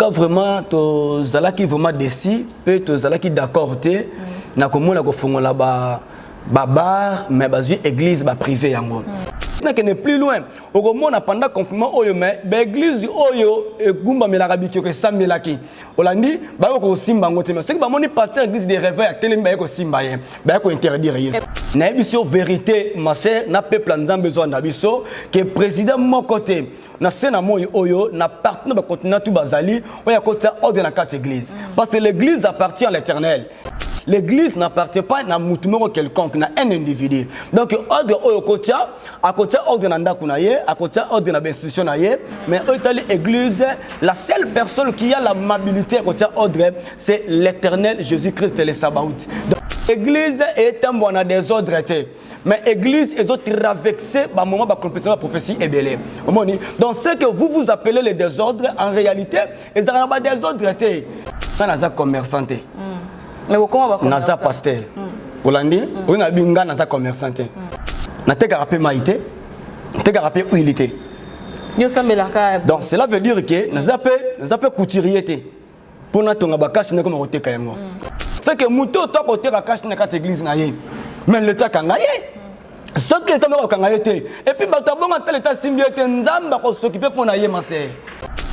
cas, vraiment, tu qui vraiment décis, et tu qui d'accord, na comment la go là-bas. Babar, mais basé église privée yango. Que n'est plus loin. Au moment pendant confinement oyo mais église oyo e gumba melarabi que samelaki. Olandi ba ko simba ngote mais ce que ba moni pasteur église des réveils à télé ba ko simba ye. Ba ko interdire yes. Na biso vérité ma sœur na peuple nzambe besoin na biso que président mon côté na sena moyo oyo na partenaire ba continent tout bazali oya côté ordre na quatre église parce que l'église appartient à l'Éternel. L'église n'appartient pas à un quelconque, à un individu. Donc, ordre au côté, à côté ordre nanda kunaye, à côté ordre na institution naye, mais l'église, la seule personne qui a la mobilité à côté ordre, c'est l'Éternel Jésus-Christ et le Sabaoth. Donc, l'église est un bon des ordres. Mais l'église est autres ravexée par moment de la prophétie est belée. Donc, ce que vous appelez les désordres, en réalité, ils n'ont pas des désordres. Dans la commerçante. Mais comment on va naza pasteur Olandi on a binga naza commerçant na te garapé maïté te garapé huilité donc cela veut dire que naza pe couturier pour na tonga bakashi ne comme roté kayango c'est que muto to côté bakashi na kat église na ye mais l'état kangaye ce que l'état me kangaye et puis bato bonga tel état simbiété nzamba ko s'occuper pour na ye ma sœur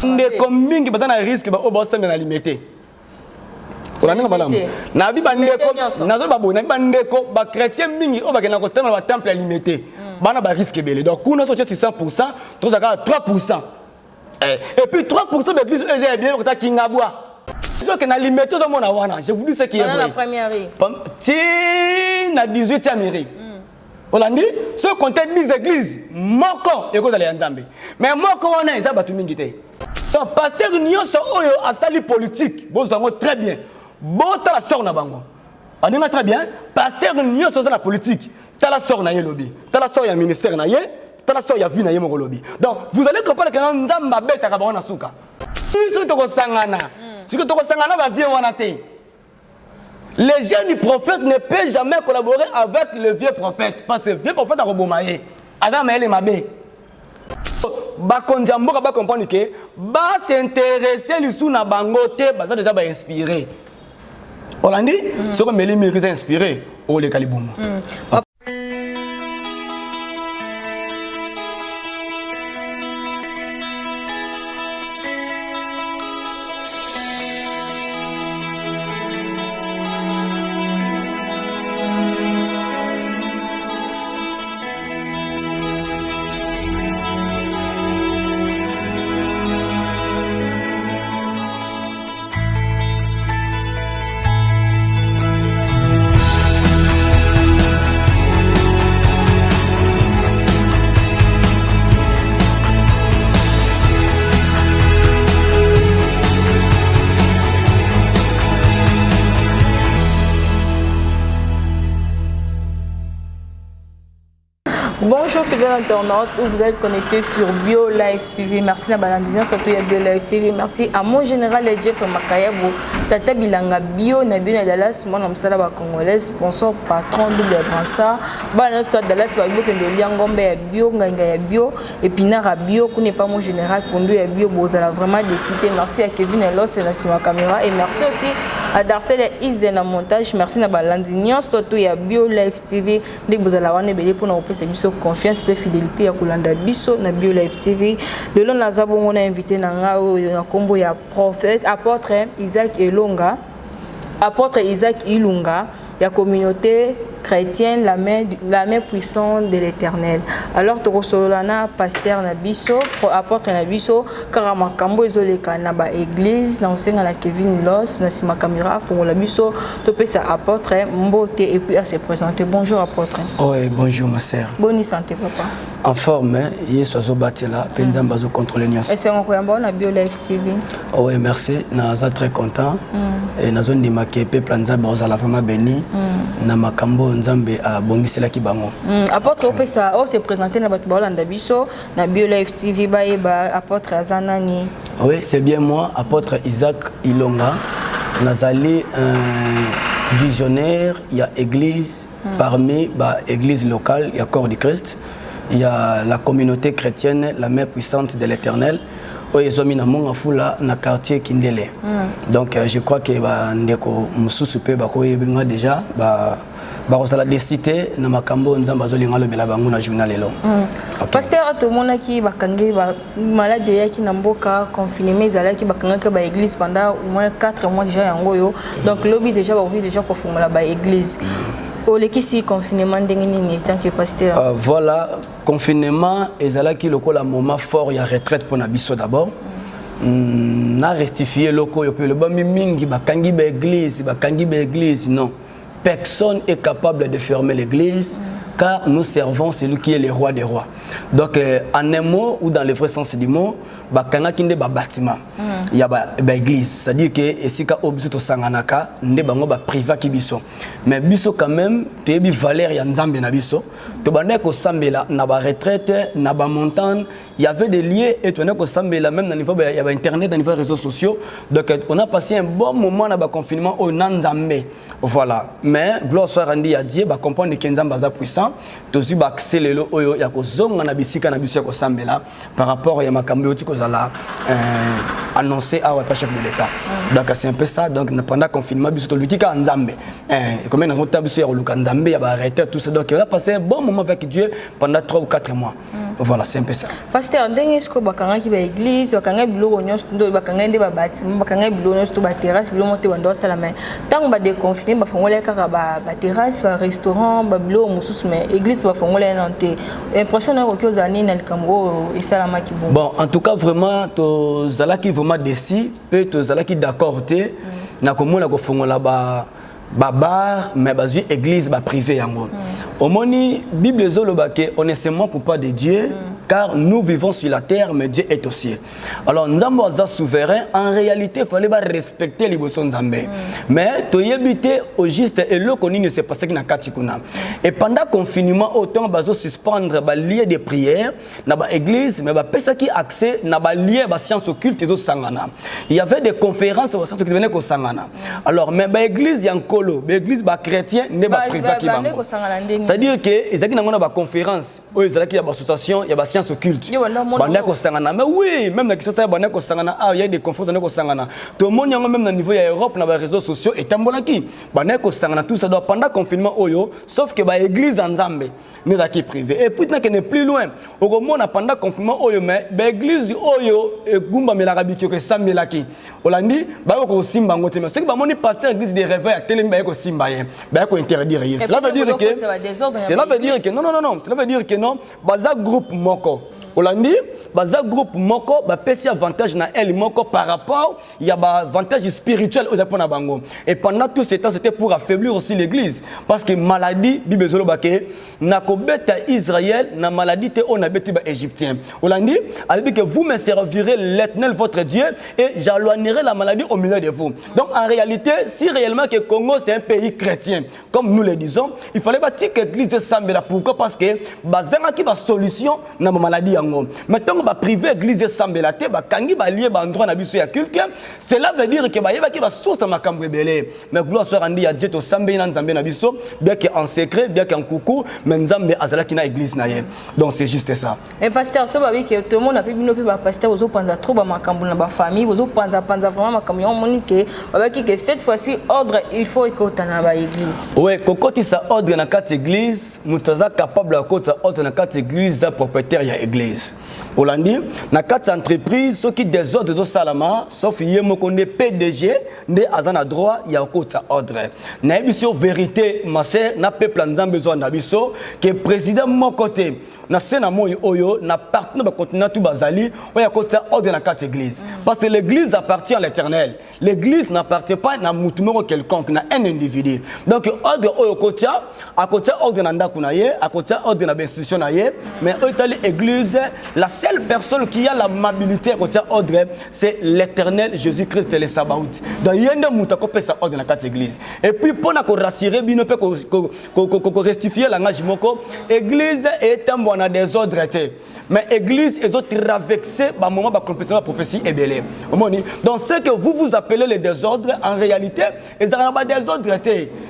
ndé comme mingi batana risque ba obosa na limité. Na bi bandeko nazo babo na bandeko ba chrétien mingi o ba kena ko tellement ba temple limité bana ba risque belé donc kuna so 100% to zaka 3% et puis 3% de l'église est bien ko ta kingabwa so que na limité zo mona wana je vous dis ce qui est vrai la première ti na 18e mairie Olandi ce compte 10 églises moko et ko za les nzambe mais moko wana eza batu mingi te donc pasteur nyonso oyo asali politique bozango très bien. Bon, tu as la sort na bango. On dit très bien. Pasteur, nous sommes dans la politique. Tu as la sort na ye lobby. Tu as la sort ya ministère na ye. Tu as la sort ya vie na ye mon lobby. Donc, vous allez comprendre que nous sommes en bête à Kabana Souka. Si vous êtes sangana, si vous êtes sangana, va vivre en athée. Les jeunes du prophète ne peuvent jamais collaborer avec le vieux prophète. Parce que le vieux prophète a rebomaye. Azam elle est mabé. Ba konjambo ba comprendre que ba s'intéresser l'issue na bangote, ba ça déjà ba inspirer. Olandi, ce que Mélie mérite inspiré, au les Kaliboum. Bonjour fidèles internautes, vous êtes connectés sur Bio Live TV. Merci à Balandizion, surtout à Bio Live TV. Merci à mon général Jeff Makayabo, Tata Bilanga Bio, Nabina Dallas, mon nom c'est la Congolaise, sponsor patron double Bransa. Balance toi Dallas, Babio Kendoliangombe à Bio, Nganga Bio, Epinara Bio, qui n'est pas mon général Kondo à Bio, Bozala vraiment décidé. Merci à Kevin Elos et la sur ma caméra. Et merci aussi à Darcel et Izen en montage. Merci à Balandizion, surtout à Bio Live TV. Dès que vous allez avoir des pour nous confiance et fidélité à Kolanda Bisso na Bio Live TV. Le long Nazabo on a invité na combo ya prophète apôtre Isaac Ilunga, apôtre Isaac Ilunga, la communauté chrétienne, la main puissante de l'Éternel. Alors tu reçois pasteur na Bisso, apôtre na Bisso, karama kambo ezoleka na ba église na osenga la Kevin Los na sima caméra font la Bisso, tu peux ça apôtre Mbote et puis à se présenter. Bonjour apôtre. Oui, bonjour ma sœur. Bonne santé papa. En forme, Yesu azobatela, penzamba zo contrôler nyonso. Et c'est on koyamba na Bio Live TV. Oui, merci, naza très content et na zone de maké peuple nzamba ozala vraiment béni na makambo nzambe a bongisela ki bango. Apôtre opesa o se présenter na bato balanda biso na Bio Live TV ba apôtre azanani. Oui, c'est bien moi, apôtre Isaac Ilunga. Nazali un visionnaire, il y a église parmi église locale, il y a Corps du Christ, il y a la communauté chrétienne, la main puissante de l'Éternel. oyezomi na monga fula na quartier Kindele. Donc je crois que ba ndeko mususu pe ba koyebinga déjà ba la décité na makambo nzamba zolinga lobela bango na journal lelo. Pasteur to monaki bakangi ba malade yaki na mboka confinement ezalaki bakanga ka ba église pendant au moins 4 mois déjà yango yo. Donc lobby déjà ba ouvrir déjà ko fongola ba église. Olekisi confinement ndenge nini tant que pasteur. Voilà, confinement ezalaki lokola moment fort ya retraite pour na biso d'abord. Na restifier loko yo pe le ba mingi bakangi ba église non. Personne est capable de fermer l'église car nous servons celui qui est le roi des rois. Donc en un mot ou dans le vrai sens du mot, bakanga kinde ba bâtiment. Il y a ba église, c'est-à-dire que esika obzu to sanganaka nde bango ba priva ki biso. Mais biso quand même tebi valeur ya nzambe na biso. To bande ko sambela na ba retraite, na ba montagne, il y avait des liens et to ko sambela même na niveau il y avait internet, na niveau réseaux sociaux. Donc on a passé un bon moment na ba confinement au Nzambe. Voilà. Mais gloire soit rendue à Dieu, ba comprendre que nzambe za puissant. Tozi ba accélérer oyo ya ko zonga na bisika na biso ko sambela par rapport ya makambo yoti ko zala annoncé à votre chef de l'État. Donc c'est un peu ça. Donc pendant le confinement, biso to lutika nzambe. Comme on a biso ya luka nzambe ya ba arrêter tout ça. Donc on a passé un bon moment avec Dieu pendant 3 ou 4 mois. Voilà, c'est un peu ça. Pasteur, ndenge sko bakanga ki ba église, bakanga biloko nyonso ndo bakanga nde ba bâtiment, bakanga biloko nyonso to ba terrasse, biloko mote bando sala mais tant ba déconfiné ba fongola kaka ba terrasse, ba restaurant, ba biloko mususu mais église ba fongola nanté. Impression na ko zani na likambo et salama ki bon. Bon, en tout cas vraiment to zalaki vraiment décis, peut to zalaki d'accord té na komona ko fongola ba bar mais bazu église ba privé yango. Omoni Bible zolobake honnêtement pour pas de Dieu car nous vivons sur la terre mais Dieu est au ciel. Alors nzambo aza souverain en réalité il fallait pas respecter les bossons nzambe. Mais to yebité au juste et le koni ne s'est passé na katikuna. Et pendant confinement autant bazo suspendre ba lieu de prière na ba église mais ba pesa qui accès na ba lieu ba science occulte zo sangana. Il y avait des conférences au centre qui venaient ko sangana. Alors mais ba église yankolo, ba église ba chrétien ne ba privé qui bango. C'est-à-dire que ezaki na ngona ba conférence, o ezaki ya ba association, ya ba science occulte. Banda ko sangana. Mais oui, même na kisasa banda ko sangana, ah il y a des conférences na ko sangana. Tout le monde yango même na niveau ya Europe na ba réseaux sociaux et tambolaki. Banda ko sangana tout ça doit pendant confinement oyo, sauf que ba église en Nzambe ne daki privé. Et puis tant que n'est plus loin, au moment pendant confinement oyo mais ba église oyo e gumba melarabi ko sambelaki. Olandi ba ko simba ngote mais ce que ba moni pasteur église des réveils à télé ba ko simba ye. Ba ko interdire ye. Cela veut dire que cela veut dire que non, cela veut dire que non, baza groupe moko. Olandi, baza groupe moko, ba pesi avantage na elle moko par rapport, il y a ba avantage spirituel au Japon na bango. Et pendant tout ce temps, c'était pour affaiblir aussi l'église parce que maladie Bible zolobake na kobeta Israël na maladie te on a beti ba égyptien. Olandi, a dit que vous me servirez l'Éternel votre Dieu et j'éloignerai la maladie au milieu de vous. Donc en réalité, si réellement que Congo c'est un pays chrétien, comme nous le disons, il fallait pas que l'église de Sambela. Pourquoi? Parce que bazanga qui va solution na maladie. Maintenant, ba privé église de Sambela te ba kangi ba lié ba endroit na biso ya culte, cela veut dire que ba yeba ki ba source makambo ebele. Mais gloire soit rendue à Dieu to Sambela na Nzambe na biso, bien que en secret, bien qu'en coucou, mais Nzambe azalaki na église na ye. Donc c'est juste ça. Et pasteur, ça va que tout le monde a pu bino pe ba pasteur ozo panza trop ba makambo na ba famille, ozo panza vraiment makambo on monique ba ki que cette fois-ci ordre il faut écouter na ba église. Ouais, kokoti sa ordre na quatre église, mutaza capable à côté ordre na quatre église za propriétaire ya église. Olandi, na quatre entreprises, ceux qui désordre de Salama, sauf Yemo Konde PDG, ne azana droit, il y a côté ordre. Na émission vérité, ma sœur, na peuple en besoin d'abisso, que président mon côté, na sena moi oyo, na partenaire ba continent tout bazali, on y a côté ordre na quatre églises. Parce que l'église appartient à l'Éternel. L'église n'appartient pas à moutumero quelconque, na un individu. Donc ordre oyo côté, à côté ordre na ndakunaye, à côté ordre na institution naye, mais l'église, la seule personne qui a la mobilité à côté ordre, c'est l'Éternel Jésus-Christ et le Sabaoth. Donc il y a un moutako pe sa ordre na quatre églises. Et puis pour na ko rassurer bino pe ko rectifier langage moko, église est un bon désordre. Mais église est autres travexé ba moment ba compléter la prophétie est belé. Donc ce que vous appelez les désordres en réalité, ils ont pas désordre.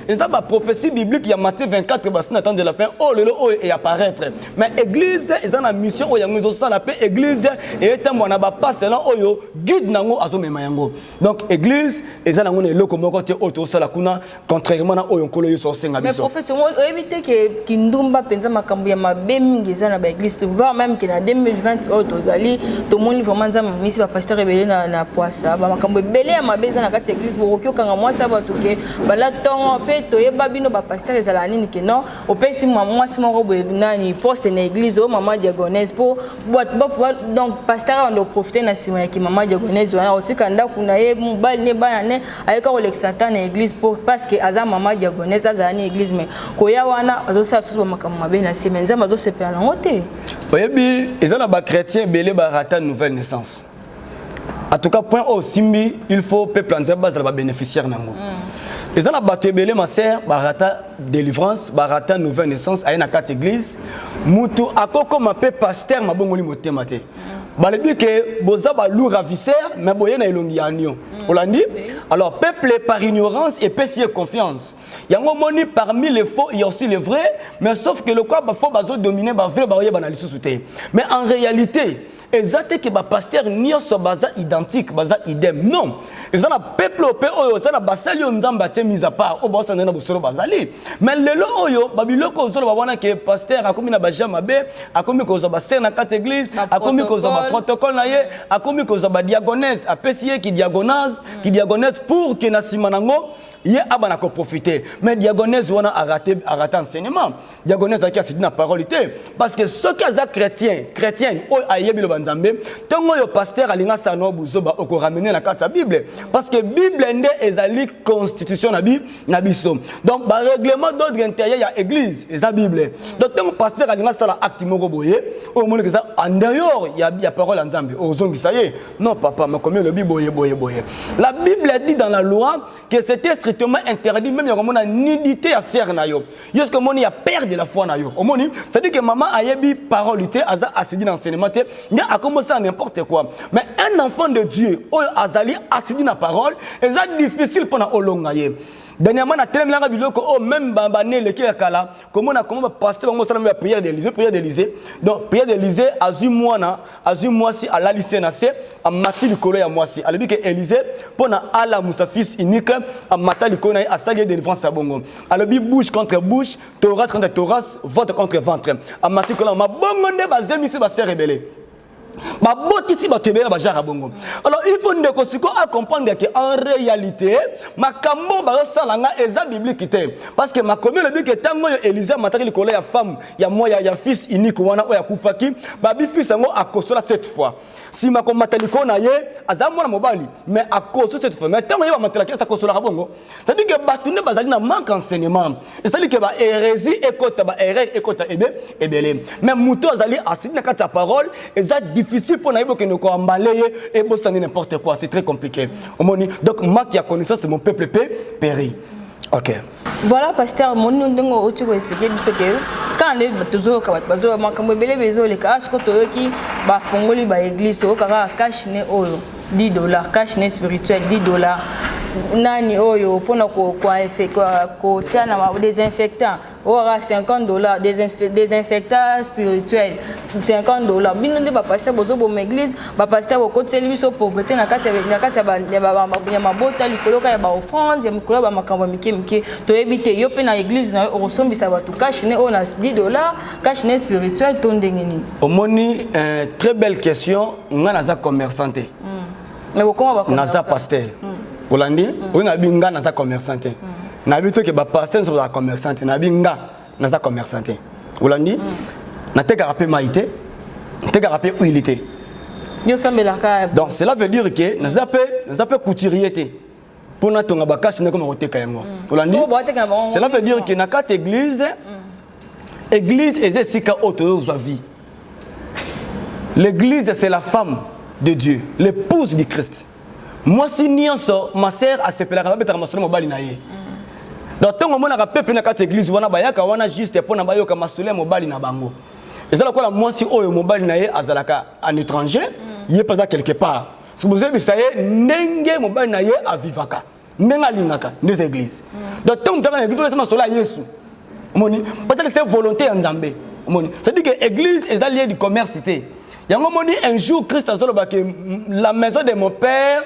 Ils ont la prophétie biblique il y a Matthieu 24 bassin attendre de la fin oh le et apparaître. Mais église ils ont la mission yango zo sala pe église et etambo na ba pasteur oyo guide nango azomema yango. Donc église eza nango ne loko moko te auto sala kuna contrairement na oyo nkolo yo so senga biso. Mais prophète on éviter que kindumba penza makambo ya mabe mingi eza na ba église voir même que na 2020 auto zali to moni vraiment nza misi ba pasteur ebele na poisa ba makambo ebele ya mabe eza na kati église boko kanga moi ça ba toke bala tongo pe to yeba bino ba pasteur ezala nini ke non au pesi moi si mon robo nani poste na église o maman diagonese pour donc pasteur on doit profiter na sima ya ki maman diagonese wana otika ndako na ye mobali ne bana ne ayeka ko l'exata na église pour parce que aza maman diagonese aza na église mais koya wana azo sa susu makambo mabe na sima nzamba azo sepela na ngote oyebi ezana ba chrétien belé ba rata nouvelle naissance. En tout cas point au simbi il faut peuple en base la bénéficiaire nango. Ezana bato belé ma sœur ba rata délivrance ba rata nouvelle naissance ayena quatre église mutu akoko ma pe pasteur mabongoli motema te. Balebi que boza ba lou ravisseur mais boye na elongi anio. Olandi alors peuple par ignorance et pèse confiance. Yango moni parmi les faux il y a aussi les vrais mais sauf que le quoi ba faux bazo dominer ba vrai ba oye ba na lisusu te. Mais en réalité exacte que ba pasteur nyonso baza identique baza idem non ezana peuple ope oyo ezana basali yo nzamba tie mise à part o bosa na bosolo bazali mais lelo oyo babiloko ozolo babona que pasteur akomi na baja mabe akomi kozo ba ser na quatre église akomi kozo ba protocole na ye akomi kozo ba diagonese apesi ye ki diagonese pour que na sima nango ye abana ko profiter mais diagonese wana a raté enseignement diagonese qui a cité na parole parce que ceux qui sont chrétiens o ayebi lo banzambe tongo yo pasteur alinga sano buzoba oko ramener na carte Bible parce que Bible nde ezali constitution na biso donc ba règlement d'ordre intérieur ya église eza Bible donc tongo pasteur alinga sala acte moko boye o moni que ça en dehors ya parole nzambe o zongisa ye non papa makomi le boye la Bible dit dans la loi que c'était strictement interdit même ya komona nudité ya sœur na yo est-ce que moni ya père de la foi na yo o moni c'est dire que maman ayebi parole aza asidi dans enseignement a commencé à n'importe quoi mais un enfant de Dieu azali asidi na parole et ça difficile pour na olongaye dernièrement na telemlanga biloko o même bambane leki ya kala comment pasteur bango sala prière d'Élysée donc prière d'Élysée azu moi si à la lycée na c'est a mati likolo ya mwasi alobi que Élysée pour na ala Moussa fils unique a mata likolo na asali délivrance ya bongo alobi bouche contre bouche thorax contre thorax ventre contre ventre a mati likolo ma bongo nde bazemi si ba ser rebelle ba botisi ba tebela ba jara bongo alors il faut ndeko siko à comprendre que en réalité makambo ba salanga eza biblique te parce que makomi le bique tango yo Élysée mataki likolo ya femme ya moi ya fils unique wana o ya kufaki ba bi fils ngo akosola cette fois si makomi mataliko na ye azamona mobali mais akoso cette fois mais tango yo matela ke sa kosola bongo ça dit que batunde bazali na manque enseignement et ça dit que ba hérésie ekota ba erreur ekota ebele mais muto azali asidi na kata parole eza difficile pour naïbo que nous emballer et bosser n'importe quoi c'est très compliqué donc moi qui a connaissance c'est mon peuple péri ok voilà pasteur mon ndongo otu ko expliquer biso que quand les toujours ka bazo makambo belé bezo le ka asko to ki ba fongoli ba église o ka cash ne oyo $10 cash ne spirituel $10 nani oyo pona ko tia na désinfectant ora $50 désinfectant spirituel $50 bino nde ba pasteur bozo bo église ba pasteur ko tseli biso pauvreté na kati ya ba mabota likolo ka ya ba offrande ya mikolo ba makambo mike to ebite yo pe na église na osombisa ba to cash ne o na $10 cash ne spirituel to ndengeni omoni très belle question ngana za commerçante mais comment va naza pasteur Olandi on a binga naza commerçante na bito ke ba pasteur so ba commerçante na binga naza commerçante Olandi na te garapé maïté te garapé huilité yo sambela ka donc cela veut dire que naza pe couturier te pour na tonga ba cash ne comme oteka yango Olandi cela veut dire que na kati église est sika auto zo vie l'église c'est la femme de Dieu, l'épouse du Christ. Moi si nyonso ma sœur a sepela ka betaka masolo mobali na ye. Donc tant on a peuple na kati église wana bayaka wana juste pour na bayoka masolo mobali na bango. Et ça quoi moi si oyo mobali na ye azalaka en étranger, il est pas quelque part. Si vous avez ça ndenge mobali na ye avivaka. Ndenga lingaka des églises. Donc tant on a église masolo Yesu. Moni, peut-être c'est volonté en Nzambe. C'est-à-dire que l'église est alliée du commerce. Il y a un jour, Christ a dit que la maison de mon père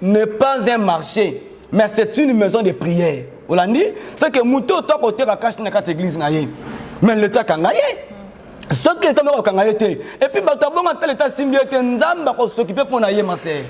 n'est pas un marché, mais c'est une maison de prière. Vous l'avez dit? C'est que Mouto, toi, côté de la cache, n'est pas l'église. Mais l'État a gagné. Ce qui est a gagné. Et puis, l'État a symbioté, nous avons s'occuper pour naïe, ma sœur.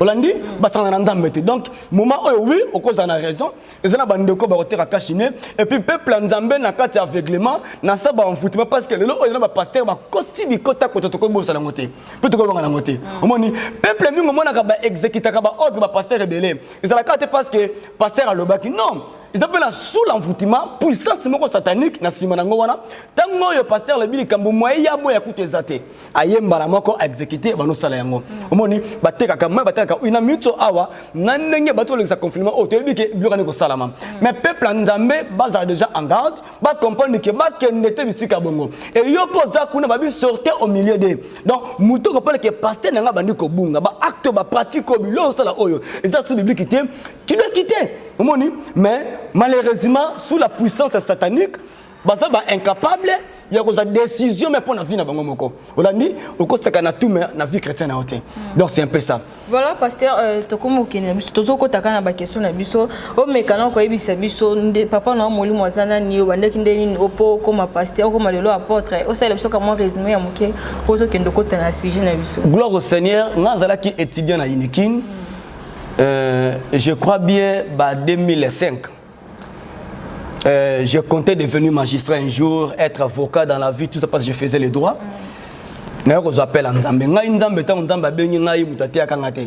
Olandi basanga nzambete donc moment oui au cause de la raison les ana bandeko ba kotera kachine et puis peuple nzambe na kati aveuglement na ça ba enfoutiment parce que lelo oyana ba pasteur ba koti bikota koto ko bosa la ngote peut ko banga na ngote omoni peuple mingo mona ka ba exécuter ka ba ordre ba pasteur rebelle ils ala kate parce que pasteur alobaki non ils appellent sous l'envoûtement puissance moko satanique na sima nango wana tango yo pasteur le bili kambo moye ya boya kutezate ayemba la moko exécuter ba no sala yango omoni bateka kama bateka une minute awa nanenge bato le confirmer au tebi ke biokane ko salama mais peuple nzambe baza déjà en garde ba comprendre que ba kendete bisika bongo et yo poza kuna ba bi sortir au milieu de donc muto ko parle que pasteur nanga bandi ko bunga ba acte ba pratique ko bilo sala oyo ça sous biblique tu dois quitter omoni mais malheureusement sous la puissance satanique baza ba incapable il y a des décisions mais pour la vie na bango moko olandi okosaka na tout mais na vie chrétienne na hote donc c'est un peu ça voilà pasteur tokomo kene biso tozoko taka na ba question na biso o mekana ko yebisa biso papa na moli mwazana ni obandeki ndeni opo comme pasteur comme lelo apôtre o sala biso comme résumé ya moké poto kendo kota na sujet na biso gloire au Seigneur ngazala ki étudiant na Inikin je crois bien bah 2005 je comptais devenir magistrat un jour, être avocat dans la vie, tout ça parce que je faisais les droits. Je appelle à Nzambe. Nzambe ta Nzambe bengi ngai mutati akangate.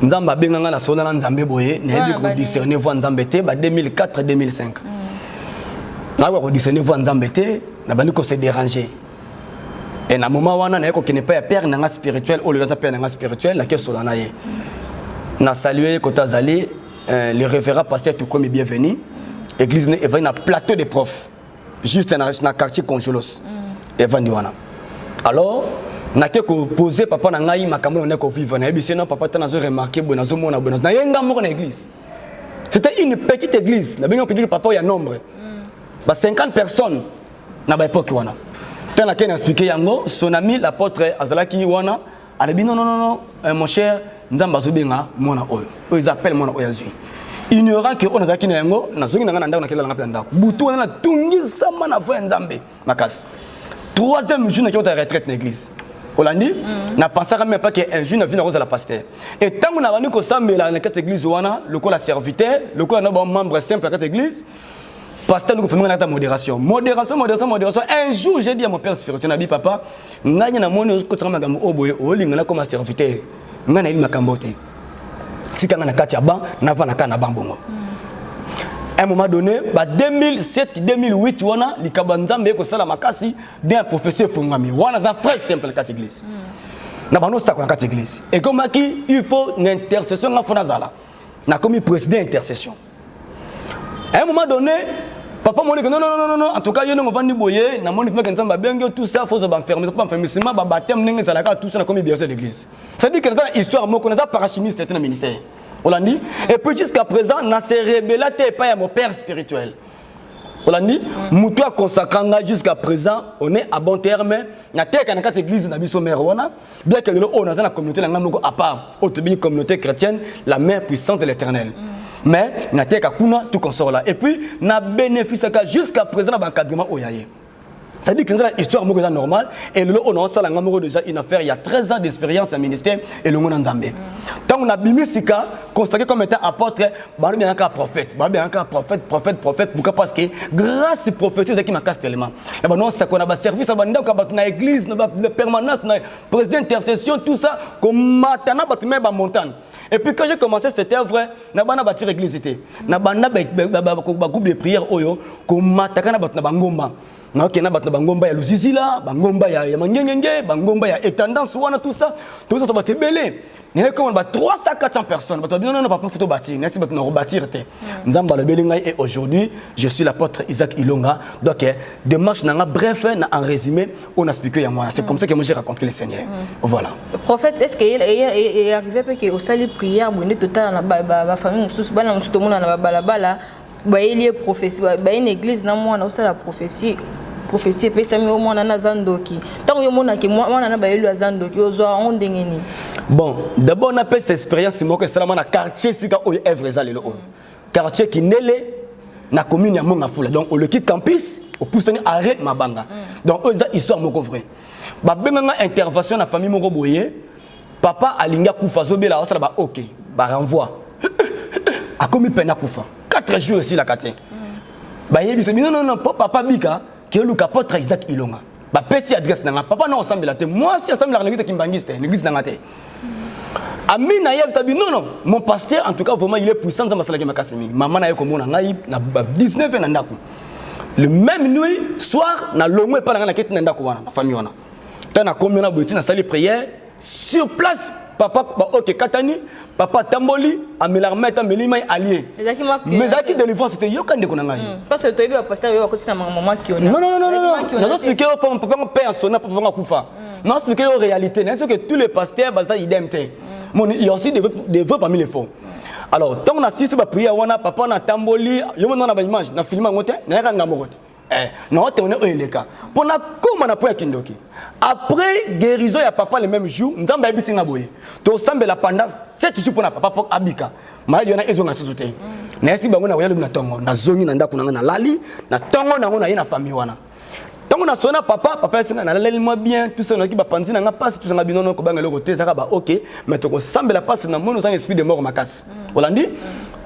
Nzambe benga nga na sona Nzambe boye, na yebi ko discerner voix Nzambe te ba 2004 2005. Na ko discerner voix Nzambe te, na bandi ko se déranger. Et na moment wana na ko kene pas père na spirituel, au lieu de père na spirituel, la ke solana ye. Na saluer kota zali le révérend pasteur tout comme bienvenu. L'église est venue à plateau de profs, juste dans le quartier Conjolos. Alors, on a posé papa na ngai makambo na ko vivre na ebisi non papa tana zo remarquer bon nazo mona bon na yenga moko na église. C'était une petite église, na benga petit papa il y a nombre. Ba 50 personnes na ba époque wana. Tana ken expliquer yango son ami l'apôtre Azalaki wana, a dit non mon cher Nzamba zo benga mona oyo. Ils appellent mona oyo azui. Ignorant que on a zaki na yango na zongi na ngana ndako na kela ngapela ndako butu na tungi sama na voix Nzambe makasi troisième jour na kota retraite na église olandi na pensaka même pas que un jour na vie na rose la pasteur et tango na bani ko sambela na kata église wana le ko la serviteur le ko na ba membre simple à kata église pasteur nous fait na modération un jour j'ai dit à mon père spirituel na bi papa nganya na moni ko tsama magambo oboye olinga na comme serviteur ngana ili makambote à un moment donné, 2007-2008, on a les Kabanzambe ko sala makasi d'un professeur Fungami. On a un frère simple dans l'église. Na bano sta dans l'église. Et comme qui il faut une intercession na fonazala. Na comme président intercession. À un moment donné, papa m'a dit non, en tout cas, on va nous boyer, na moni fait Nzamba bengo tout ça faut se enfermer, pas enfermer, c'est ma baptême ninga zalaka tout ça na comme bien l'église. Ça dit que dans l'histoire moi connais ça parachimiste était dans ministère. On l'a dit et puis jusqu'à présent na se rebella pas à mon père spirituel. On l'a dit mutua consacranga jusqu'à présent on est à bon terme na teka na quatre église na biso mère wana bien que le on a la communauté la ngamo à part autre communauté chrétienne la mère puissante de l'Éternel. Mais na teka kuna tout consort là et puis na bénéfice jusqu'à présent dans l'encadrement oyaye. Ça dit que l'histoire est normale et le on a déjà une affaire il y a 13 ans d'expérience au ministère et le monde en Zambie. Tant on a bimisika consacré comme étant apôtre, bah bien encore prophète, prophète pourquoi parce que grâce prophétie qui m'a cassé tellement. Et ben non ça qu'on a service à l'église, la permanence, président d'intercession tout ça comme matana batime ba montagne. Et puis quand j'ai commencé cette œuvre, na bana bâti l'église était. Na bana ba groupe de prière oyo comme matana batna bangomba. Na kena batna bangomba ya luzizila, bangomba ya mangengenge, bangomba ya étendance wana tout ça ça va te belé. Né comme ba 300 400 personnes, ba non papa photo bâtir, nest ba rebâtir te. Nzamba le belinga et aujourd'hui, je suis l'apôtre Isaac Ilonga. Donc démarche nanga bref en résumé, on a expliqué à moi. C'est comme ça que moi j'ai rencontré le Seigneur. Voilà. Prophète, est-ce qu'il est arrivé que au salut prière bonne total na ba famille sous bana musuto mona na balabala ba il est prophétie ba une église na moi na ça la prophétie prophétie pe sami o mona na zandoki tant yo mona ke mona na ba yelu zandoki ozo on ndengeni. Bon, d'abord on a fait cette expérience moi que c'est la quartier sika o œuvre za lelo. Quartier qui nele na commune ya Mongafula. Donc au le campus au pousse arrêt mabanga. Donc eux histoire moko vrai. Ba benga intervention na famille moko boye. Papa alinga kufa zobela osala ba OK. Ba renvoi. A commis peine à kufa. 4 jours ici la kate. Ba yebi se non papa bika que le capotre Isaac Ilonga. Ba pesi adresse na papa na ensemble la te. Moi si ensemble la l'église kimbangiste, l'église na ngate. Amina yeb sabi non mon pasteur en tout cas vraiment il est puissant dans masala makasimi. Maman na yeko mona ngai na 19 ans na ndako. Le même nuit soir na longwe pa na kete na ndako wana na famille wana. Tana combien na boiti na salle prière sur place. Papa, ok, Katani, papa Tamboli, Amelarmeta, Melimai, allié. Mais à qui délivrance c'était Yokan de Konangaï. Parce que tu as vu, parce que tu as vu, maman qui a. Non, non, expliqué au papa père son papa Koufa. Non, expliqué aux réalités. N'est-ce que tous les pasteurs, ils idem. Il y a aussi des vœux parmi les faux. Alors, tant qu'on a 6 prières, papa na Tamboli, Yomon na image, na film ngote, na yaka ngamogote. Non, on est le cas. Pour na comment na pour Kindoki. Après guérison ya papa le même jour, nous avons habité na boye. To sambela pendant 7 jours pour na papa pour abika. Mali yona ezo na sosote. Na esi bango na waya na tongo, na zongi na ndako na lali, na tongo na ngona ye na famille wana. Tongo na sona papa sina na lali moi bien, tout ça na ki ba panzi na nga passe tout ça na binono ko banga le côté ça ba OK, mais to ko sambela passe na mono sans esprit de mort makasi. Olandi?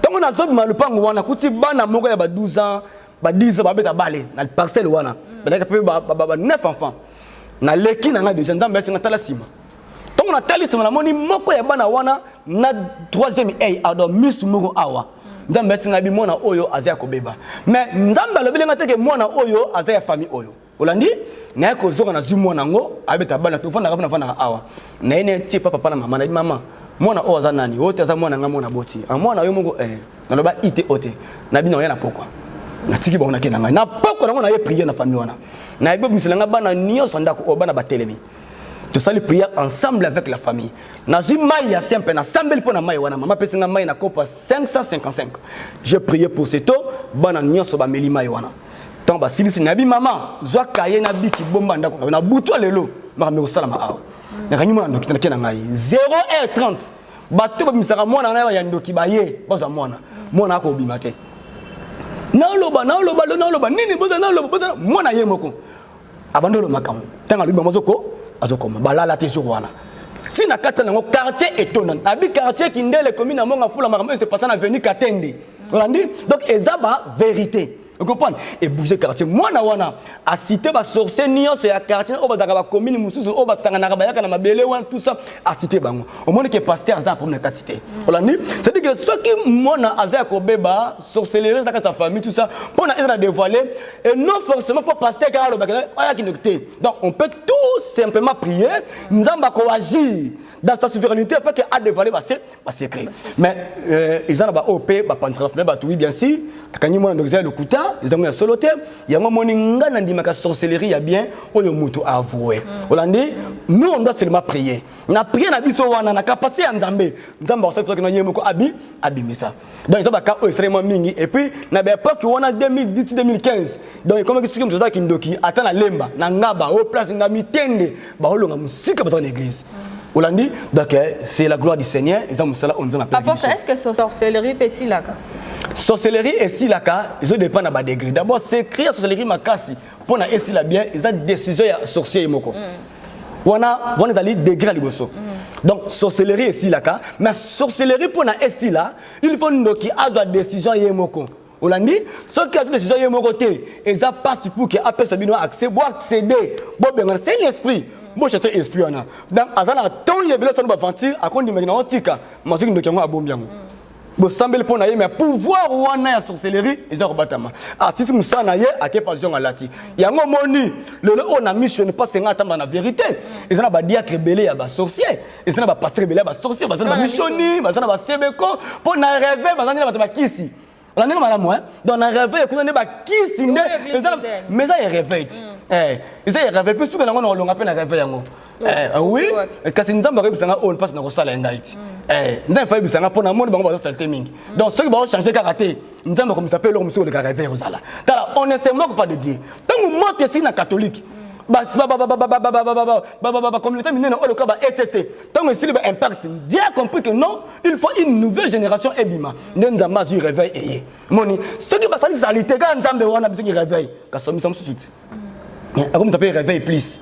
Tongo na zobi malupango wana kuti bana moko ya ba 12 ans. Ba 10 ba beta balé na parcelle wana ba 9 enfants na leki na nga déjà nzambe singa tala sima tongo na tali sima na moni moko ya bana wana na 3e a ado misu moko awa nzambe singa bi mona oyo azaya ko beba mais nzambe lo bilenga teke mona oyo azaya famille oyo olandi na ko zoka na zumo nango abeta bana to fanda ka fanda awa na ene ti papa na mama na mama mona oyo za nani wote za mona nga mona boti mona yo moko na loba ite ote na bino yana pokwa na tiki ba onake na ngai na poko na ngona ye prier na famille wana na ebe biselanga bana nyoso ndako bana batelemi to sali prier ensemble avec la famille na zimai ya simple na sambeli pona mai wana mama pesinga mai na kopa 555 je priais pour cette eau bana nyoso ba melima wana tant ba silisi na bi mama zwa kaye na biki bomba ndako na butu lelo ma me osala ma awa na kanyuma na ndoki na ngai 0h30 bato ba misaka mwana na ya ndoki ba ye bazwa mwana ako bimate na loba nini boza na loba mwana ye moko abandolo makamu tanga liba mozoko azokoma balala te sur wana tina kata na quartier étonnant abi quartier qui ndele commune na Mongafula makambo c'est passé na avenue Katende on dit donc ezaba vérité. Vous comprenez? Et bouger quartier. Moi, wana a cité ba sorcier nion sur la quartier. On va dans la commune mususu. On va sanga na bayaka na mabele wana tout ça. A cité bango. Au moins que pasteur za pour me cité. On l'a dit. C'est dire que ceux qui moi na azaya ko beba sorcellerie dans ta famille tout ça. Pour na être dévoiler et non forcément faut pasteur car le bagala aya qui nocté. Donc on peut tout simplement prier. Nzamba ko agir dans sa souveraineté afin que a dévoiler ba secret. Mais ils en ba OP ba pensera ba tout bien sûr. Kanyi mo na le kuta les amis solo thème il y a un moment nga na ndima ka sorcellerie ya bien oyo muto avoué olandi nous on doit seulement prier na prier na biso wana na capacité ya nzambe osait que na yemoko abimisa donc ça ba ka extrêmement mingi et puis na ba époque wana 2010 2015 donc comme que ce que ça kindoki ata na lemba na ngaba au place na mitende ba olonga musika ba dans l'église Olandi, donc c'est la gloire du Seigneur. Ils ont cela, on dit est-ce que sorcellerie est si là? Sorcellerie est si là, ils ont dépend de degré. D'abord, c'est créer la sorcellerie makasi pour na esi la bien. Ils ont décision ya sorcier moko. On a des degrés à l'iboso. Donc sorcellerie est si là, mais sorcellerie pour na esi là, il faut qui a la décision ya moko. Olandi, ceux qui ont la décision ya moko te, ils ont pas pour que appelle sabino accès, pour accéder. Bon ben c'est l'esprit. Bon château esprit ana donc azana ton yebela sanu ba ventir akondi mekina otika maziki ndoki ngo abombiango bo sambele pona ye mais pouvoir wana ya sorcellerie ils ont batama ah si musana ye ake passion alati yango moni le on a mission pas senga tamba na vérité ils ont ba diacre belé ya ba sorcier ils ont ba pasteur belé ba sorcier bazana ba missioni bazana ba sebeko pona rêver bazana ba kisi on a né malamu hein donc on a rêvé qu'on ne ba kisi mais ça il réveille ils ont rêvé plus que on a longa peine rêver yango Oui, quand c'est Nzamba qui bisanga on passe na ko sala ngaiti. Nzamba fa bisanga pona monde bango ba salté mingi. Donc ceux qui vont changer karaté, Nzamba comme s'appelle leur monsieur le caractère rosala. On ne se moque pas de Dieu. Tant que moi que si na catholique communauté minée au club SSC. Tant que c'est impact, Dieu a compris que non, il faut une nouvelle génération ebima. Nzamba du réveil et moni. Ceux qui passent ça les gars Nzamba wana bisingi réveil. Kasomi sam suti. Comme ça peut réveil plus.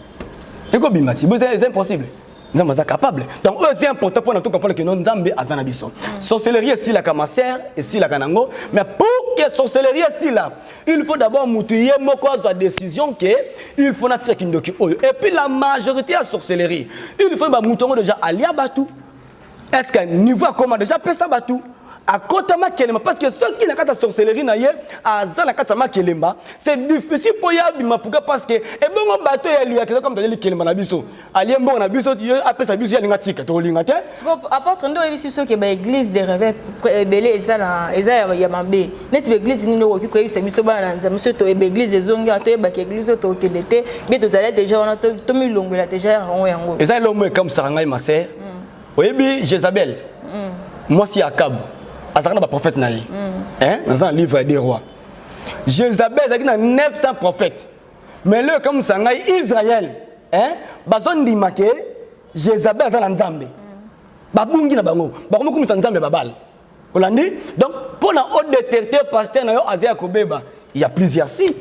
Et quoi bimati, c'est impossible. Nous sommes capables. Donc c'est important pour nous comprendre que nous sommes azana biso. Sorcellerie ici la kamaser et si la kanango, mais pour que sorcellerie ici là, il faut d'abord moutouiller moko la décision que il faut na tirer kindoki oyo. Et puis la majorité à sorcellerie, il faut ba moutongo déjà alia batu. Est-ce que niveau comment déjà pesa batu? À côté de Makelema, parce que ceux qui n'ont pas de sorcellerie, c'est difficile pour y aller parce que bon bateau il y a comme dans les Kelema na biso. Ali bon na biso après ça biso ya lingatika to lingate. Apôtre ndo ebi biso ke ba église de réveil belé ezala ya mabe. Neti église ni no ko yebisa biso bana nza biso to église ezonga to ba église to kelete bien to zala déjà on to milongela déjà yango. Ezala lomo comme ça ngai ma sœur. Oyebi Jézabel. Moi si Akab. Azakana ba prophète naï. Dans un livre des rois. Jézabel a 900 prophètes. Mais là comme ça Israël, bazon di maké Jézabel dans Nzambe. Babungi na bango. Bakomo comme Nzambe babal. Olandi. Donc pour na haute détecteur pasteur na yo Azia Kobeba, il y a plusieurs signes.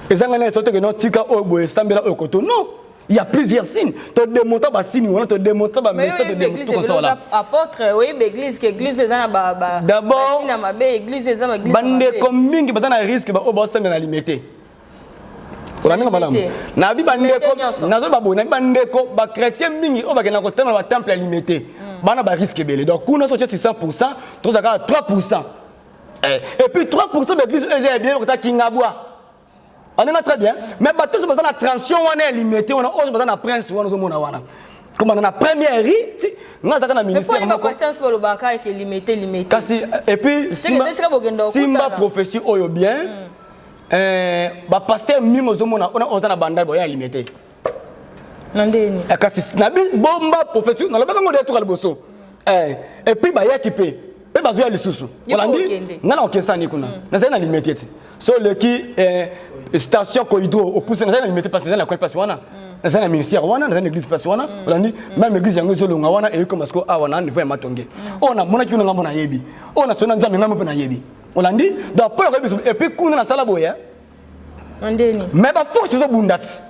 Ezangana sote que non tika obo sambela okoto non. Il y a plusieurs signes. Tu démontres pas signes, on te démontre pas message de démonstration là. Apôtre, oui, l'église, l'église est là. D'abord, l'église est là. Bande comme mingi badana risque ba obo sambela na limité. On a mis madame. Na bi bande ko nazo babo na bande ko ba chrétien mingi o ba kena ko temple ba temple limité. Bana ba risque belé. Donc kuna so 100%, to daka 3%. Et puis 3% de l'église est bien ko ta kingabwa. On est très bien, mais bateau c'est la transition on est limité, on a aussi besoin de prince on a comme on a première rite, on a un ministère mais pasteur sur le baka qui est limité. Et puis simba prophétie oyo bien ba pasteur mimo zomona on a banda boya limité. Nandeni. Kasi nabi bomba prophétie na lobaka ngo de tout boso. Et puis ba yakipé pe bazo les sous. On dit ngana okesa ni kuna. Na zena limité. So le qui station corridor au pousse na zena limité parce que na quoi place wana. Na zena ministère wana, na zena église place wana. On dit même église yango zolonga wana et comme asko a wana niveau matonge. On a mona ki na ngamo na yebi. On a sona nzambe ngamo pe na yebi. On dit donc pour et puis kuna na sala boya. Ndeni. Mais ba force zo bundati.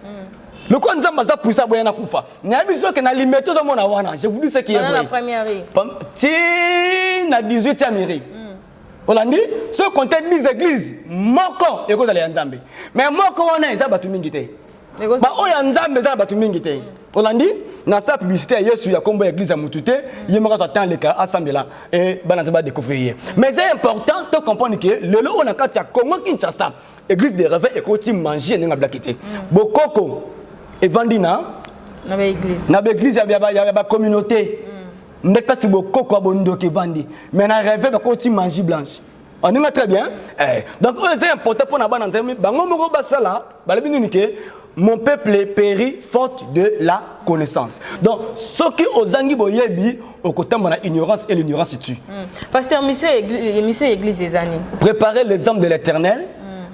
Le quoi nzamba za poussa boya na kufa. Na biso ke na limité zo mona wana. Je vous dis ce qui est vrai. La première rue. Ti na 18e mairie. Olandi ce contexte des églises moko eko za ya nzambe. Mais moko wana eza batu mingi te. Ba oya nzambe za batu mingi te. Olandi na sa publicité ya Yesu ya kombo église ya mutute, yemaka attend les cas assemblée là et bana za ba découvrir. Mais c'est important de comprendre que le lo on a kati ya Congo Kinshasa, église de réveil et koti manger nga blakité. Bokoko evandina na ba église. Na ba église ya ba communauté. Ne pas si beaucoup quoi bondo qui vandi mais na rêver de côté magie blanche on est très bien donc c'est important pour na bana nzambe bango moko basala balebi nini ke mon peuple périt faute de la connaissance donc ce qui ozangi boyebi okotamba na ignorance et l'ignorance tue pasteur monsieur église des années préparer les hommes de l'Éternel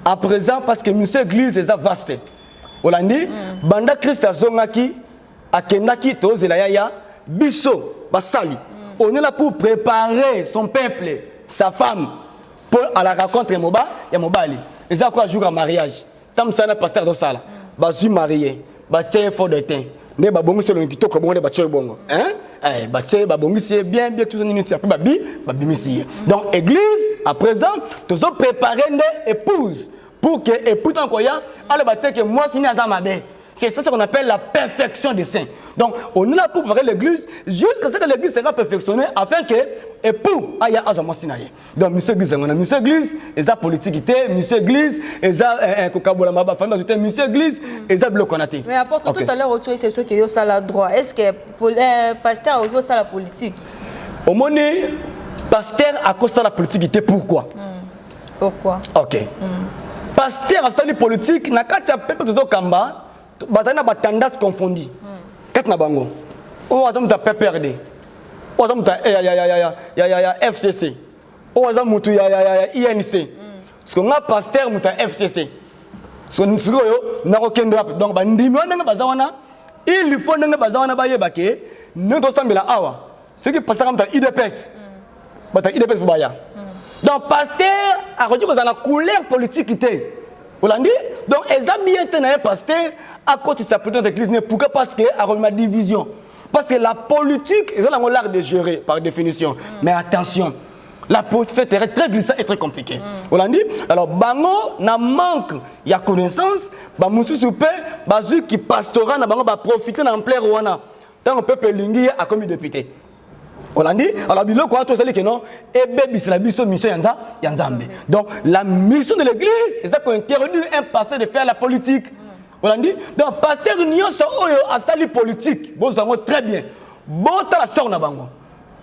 à présent parce que monsieur église est vaste olandi banda Christ azongaki akendaki tozela ya biso basali on est là pour préparer son peuple sa femme pour à la rencontre ya mobali et ça quoi jour à mariage tam sana pasteur do sala bazu marié ba tie fort de teint ne ba bongo selo kitoko bongo ba tie bongo ba tie ba bongo c'est bien tout ça minute après ba bimisi donc église à présent tous ont préparé des épouses pour que époux tant koya ale ba te que moi sini azamabe. C'est ça qu'on appelle la perfection des saints. Donc, on est là pour préparer l'église jusqu'à ce que l'église sera perfectionnée afin que époux aille à Zamasinaye. Donc, monsieur église, on a monsieur église, et ça politique, monsieur église, et ça kokabola maba famille, monsieur église, et ça bloc konaté. Mais apporte tout à l'heure autre chose, c'est ce que yo ça la droit. Est-ce que pasteur yo ça la politique? Au moment pasteur a cause la politique, pourquoi? Pourquoi? OK. Pasteur a sali politique, na kati ya peuple de Kamba. Bazana ba tendance confondue. kati na bango o aza muta PPRD o aza muta ya FCC o aza mutu ya INC parce que nga pasteur muta FCC so ntsikoyo na kokendo rap donc bandimi wana nga bazawana il faut nga bazawana bayeba ke ndo sambela awa ce qui passe comme ta IDPS bata IDPS baya donc pasteur a redu que ça la couleur politique était Olandi donc ezabiyete na pasteur à côté sa petite église ne pourquoi parce que a ma division parce que la politique ils ont l'art de gérer par définition mais attention la politique est très glissante et très compliquée. Olandi alors bango na manque il y a connaissance ba musu soupe bazu qui pastora na bango ba profiter na ampleur wana tant peuple lingi a comme député. Olandi alors biloko ato sali que non et bébé c'est la mission yanzambe. Donc la mission de l'église c'est ça qu'on interdit un pasteur de faire la politique. Olandi donc pasteur nyonso oyo a sali politique bozango très bien. Bota la sort na bango.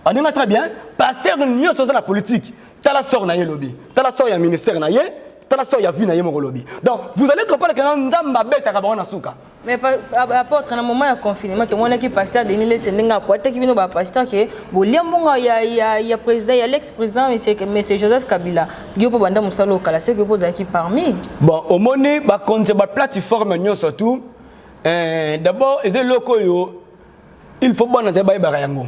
On dit très bien, pasteur nous sommes dans la politique. T'as la sort na ye lobby, t'as la sort ya ministère na ye, t'as la sort ya vie na ye mon lobby. Donc vous allez comprendre que nous nzamba beta ka na suka. Mais apôtre na moment ya confinement tout monde qui pasteur Denis le senga quoi qui vient ba pasteur que boliambonga ya président ya l'ex-président monsieur Joseph Kabila. Dio po banda musalo kala ce que pose qui parmi. Bon, au monnaie ba compte ba plateforme nyo surtout d'abord les locaux yo il faut bon na ba yango.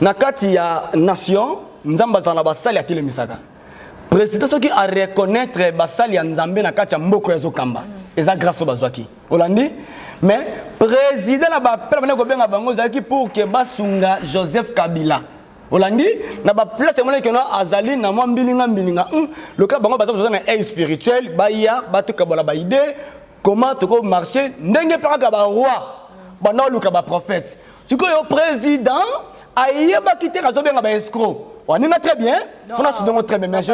Nakati ya nation nzamba zana basali ya tele misaka président soki a reconnaître basali ya nzambe nakati ya mboko ya zokamba eza grâce au bazwaki Olandi mais président na ba pela bana ko benga bango zaki pour que basunga Joseph Kabila Olandi na ba place mona ke no azali na mwa mbilinga le cas bango baza besoin na aide spirituelle baya batuka bola ba idée comment to ko marcher ndenge paka ba roi bana luka ba prophète siko yo président ayeba quitter razo benga ba escroc on est très bien faut na se très bien mais je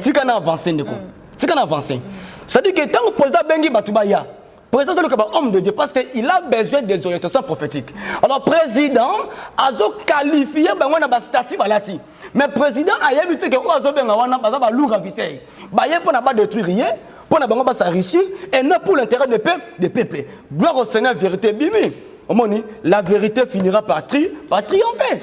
si kana avancer ndeko si kana avancer ça dit que tant que président bengi batubaya président le kaba homme de Dieu parce que il a besoin des orientations prophétiques alors président azo qualifié bango na ba statut balati mais président ayebi te que azo benga wana baza ba lourd visser ba ye pour na ba détruire rien pour na bango ba s'enrichir et non pour l'intérêt des peuples gloire au Seigneur vérité bimi. La vérité finira par triompher.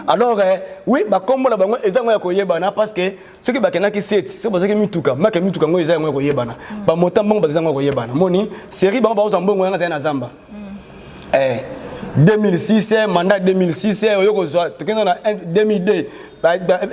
Alors, oui, comme la bango, ils ont koyebana parce que ceux qui bakena qui c'est parce que mituka, maka mituka ngo ils ont koyebana. Ba motambo ba ils ont koyebana. Moni, série bango ba ozambongo nga na zamba. 2006, mandat 2006, oyoko zo, tokena na 2002,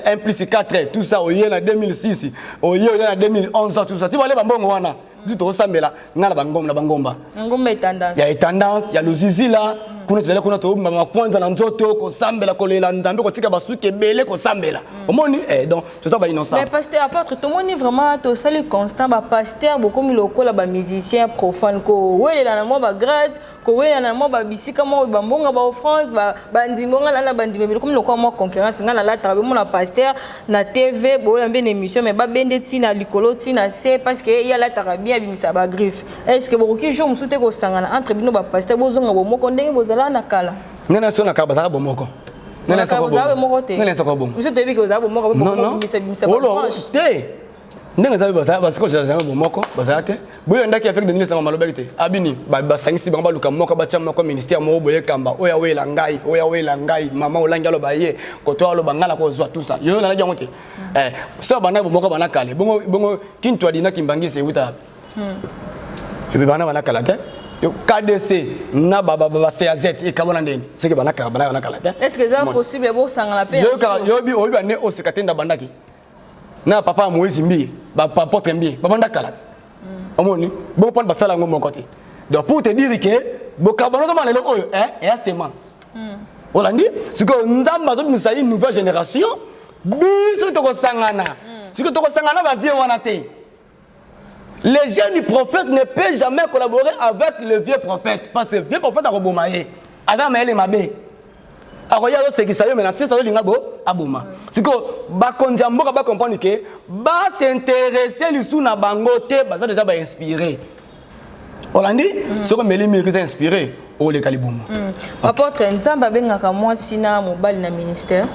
1 plus 4, tout ça oye na 2006, oye na 2011 tout ça. Tu vois les bambongo wana. Du tout sambela ngala bangomba bangomba ngomba tendance ya tendance ya luzizi la kuna tuzela kuna to mama kwanza na nzoto ko sambela ko lela nzambe ko tika basuke bele ko sambela omoni donc c'est ça ba innocent mais pasteur apôtre tout monde vraiment to sali constant ba pasteur beaucoup mi lokola ba musicien profane ko welela na mo ba grade ko welela na mo ba bisika mo ba mbonga ba offrande ba ndimonga na ba ndimbe comme lokola mo concurrence ngala la travailler mon pasteur na TV bo la ben émission mais ba bende tina likolo tina c'est parce que il y a la tarabia bimisa ba griffe est-ce que beaucoup jour musute ko sangana entre bino ba pasteur bozonga bo moko ndenge bozala na kala nena so na kaba za bo moko nena so ko bo nena so ko bo musute bi ko za bo moko bimisa olo te ndenge za ba ko za bo moko bazala te boyo ndaki avec de nilisa malobekte abini ba sangisi bango ba luka moko ba chama ko ministère mo boye kamba oya wela ngai mama olangi alo ba ye ko to alo bangala ko zwa tout ça yo na jango te so bana bo moko bana kale bongo kinto adina kimbangise uta et puis bana kala te yo KDC na baba CAZ et kabona ndeni c'est que bana kala te est-ce que ça possible bo sangala pe yo bi ne o sekatenda bandaki na papa Moïse mbi ba papa Trembi ba banda kala te omoni bon point basala ngo mon côté donc pour te dire que bo kabona to malelo oyo et a semence Olandi c'est que nzamba zo misa une nouvelle génération biso to ko sangana c'est que to ko sangana ba vie wana te. Les jeunes du prophète ne peuvent jamais collaborer avec le vieux prophète. Parce que le vieux prophète a rebomaye. Azam elle est mabé. Alors il y a d'autres qui savent maintenant c'est ça l'ingabo aboma. C'est que ba konjambo ba comprendre que ba s'intéresser l'issue na bangote ba ça déjà ba inspiré. Olandi ce que meli mérite inspiré au le kalibumu. Apôtre Nzamba bengaka moi sina mobali na ministère.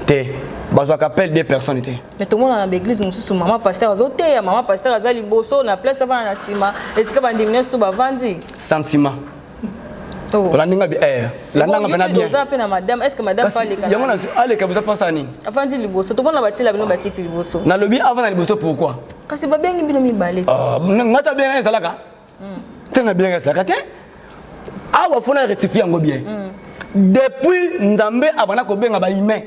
Te bazo appelle des personnes. Mais tout le monde dans l'église mususu maman pasteur azote maman pasteur azali boso na place avant na sima est-ce que bandimines to bavandi sentiment La ninga bien. La nanga bien bien. Est-ce que madame parle les canards? Yamona allez que vous avez passé ani. Avant de liboso, tout le monde a bâti la bino bâti liboso. Na lobby avant na liboso pourquoi? Parce que ba bien ngi bino mi balé. Ngata bien ezalaka. Tena bien ezalaka te. Awa fona rectifier ngo bien. Depuis Nzambe abana ko benga ba humain.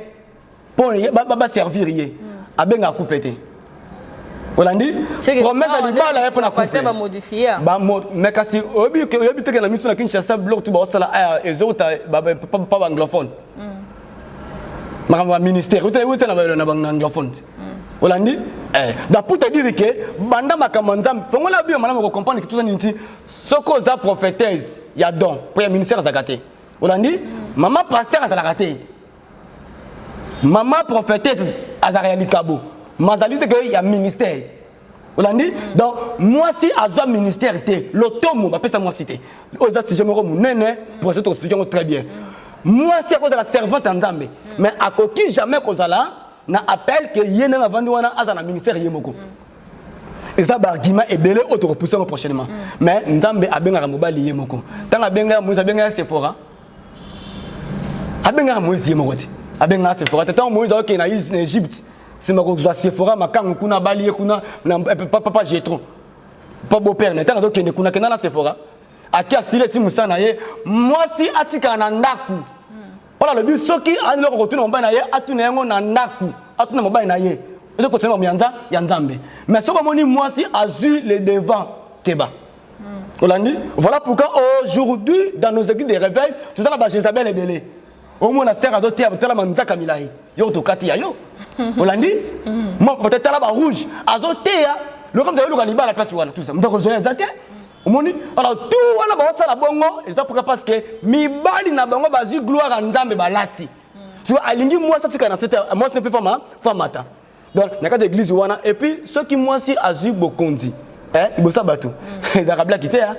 Pour ba servir yé. Abenga couper te. Olandi promesse à libala ya pona couper. Ba modifier. Mais kasi obi que obi te que na mitu na Kinshasa bloc tu ba sala ezota pas anglophone. Ma ministère où te na anglophone. Olandi pour te dire que banda makamanzam fongola bien madame ko comprendre que tout ça niti soko za prophétesse ya don pour le ministère zakate. Olandi maman pasteur a zakate. Maman prophétesse Azariali Kabo. Mazalité que il y a ministère. Olandi donc moi si azwa ministère té l'automo ba pesa moi cité. Oza si j'aimerais mon nene pour ça t'expliquer très bien. Moi si à cause de la servante Nzambe mais à coquille jamais kozala na appel que yena na vandu wana azana ministère yemoko. Et ça argument est belé auto repousser prochainement. Mais Nzambe abenga mobali yemoko. Tant abenga Moïse abenga Sephora. Abenga Moïse yemoko. Abenga Sephora. Tant Moïse OK na Égypte. C'est ma cause Sephora makang kuna bali kuna papa Jétro. Pas beau père n'étant donc ne kuna kana Sephora. Akia sile si musana ye moi si atika na ndaku. Voilà le but soki ani loko kotuna mbana ye atuna yango na ndaku. Atuna mbana na ye. Ezo kotuna myanza ya Nzambe. Mais soba moni moi si azu le devant keba. Olandi voilà pourquoi aujourd'hui dans nos églises de réveil tout dans la Jézabel est belé. Au moins, on a serré à d'autres terres, on a dit Kamilai. Yo, to kati ya yo. Olandi, moi, peut-être là-bas rouge. À d'autres terres, le comme vous avez la place où tout ça. Donc, vous avez zate. Alors, tout là-bas, ça la bongo. Et ça pourquoi parce que mi bali na bongo bazi gloire à Nzambe balati. Tu vois, alingi moi ça c'est quand c'était moi c'est plus femme matin. Donc, il y a des églises où on a et puis ceux qui moi si azu bokondi. Ils bossent bateau. Les arabes là quitté hein.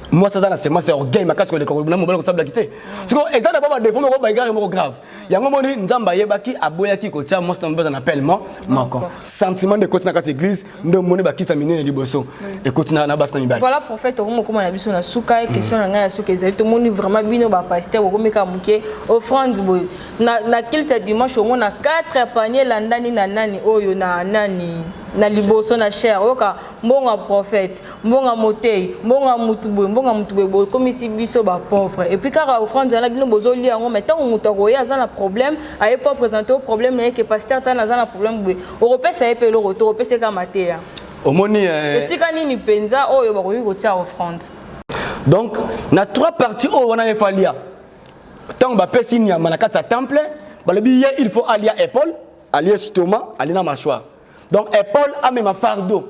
Moi ça c'est moi c'est orgueil ma casque le problème mobile ça blaquité parce que exact d'abord défaut mais ba igare mo grave yango moni Nzamba yebaki aboyaki ko tia moi c'est un appel mako sentiment de côté na kat église ndo moni ba kisa minene liboso et côté na bas na mibali voilà prophète omo comme na biso na suka question na nga suka ezali to moni vraiment bino ba pasteur ko meka muke offrande boy na kilte dimanche omo na 4 panier landani na nani oyo na nani na liboso na cher oka mbonga prophète mbonga motei mbonga mutubo mbonga mutubo comme si biso ba pauvre et puis car offrande za bino bozoli yango mais tant mutoko ya za na problème aye pas présenter au problème que pasteur ta na za na problème boy européen ça epé le retour européen c'est comme matéa omoni c'est quand ni penza oyo ba ko tia offrande donc na 3 parties o wana efalia tant ba pesi ni na kata temple ba le billet il faut aller à épaule aller stomac aller na mâchoire. Donc épaule a même fardeau.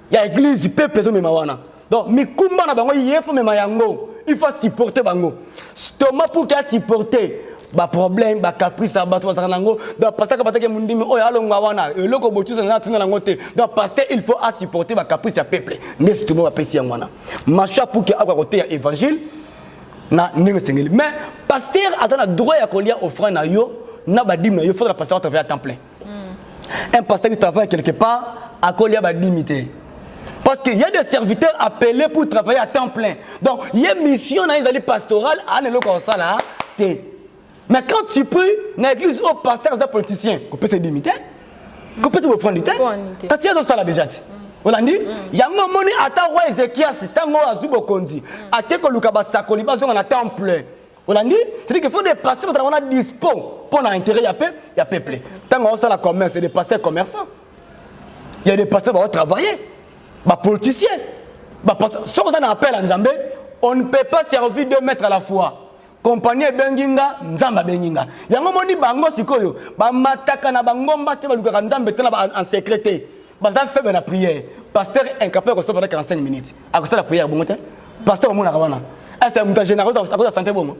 Il y a église peuple zo même wana. Donc mi kumba na bango yefo même yango. Il faut supporter bango. Stomac pour qu'il supporter ba problème ba caprice ba to nango. Donc pasteur ka batake mundimi o ya longa wana. Eloko botu na tina nango te. Donc pasteur il faut supporter ba caprice ya peuple. Ne stomac ba pesi wana. Macha pour qu'il akwa côté ya évangile na ninga sengeli. Mais pasteur atana droit ya kolia offrande na yo na ba dim na yo faut la pasteur travailler à temps plein. Un pasteur qui travaille quelque part à Kolia va limiter. Parce qu'il y a des serviteurs appelés pour travailler à temps plein. Donc, il y a une mission dans les pastorales à là. Mais quand tu pries dans l'église au pasteur des politiciens, qu'on peut se limiter, qu'on peut se offrir du temps. Parce qu'il y a d'autres ça déjà dit. On a dit, il y a un moment où à Ézéchias, tango azubo kondi, à teko lukaba sakoli bazo en temps plein. On a dit, c'est qu'il faut des pasteurs qui sont dispo pour l'intérêt il y a peuple. Tant qu'on a la commerce, c'est des pasteurs commerçants. Il y a des pasteurs qui vont travailler. Des politiciens. Si on a un appel à Nzambe, on ne peut pas servir 2 mètres à la fois. Compagnie Benginga, Nzamba Benginga. Il y a un moment où bango sikoyo, ba mataka na bangomba te ba lukaka Nzambe te na en secrété. Ba za fait la prière. Pasteur incapable de recevoir 45 minutes. À cause de la prière bon matin. Pasteur mon wana. Est-ce que vous général à cause de santé bon?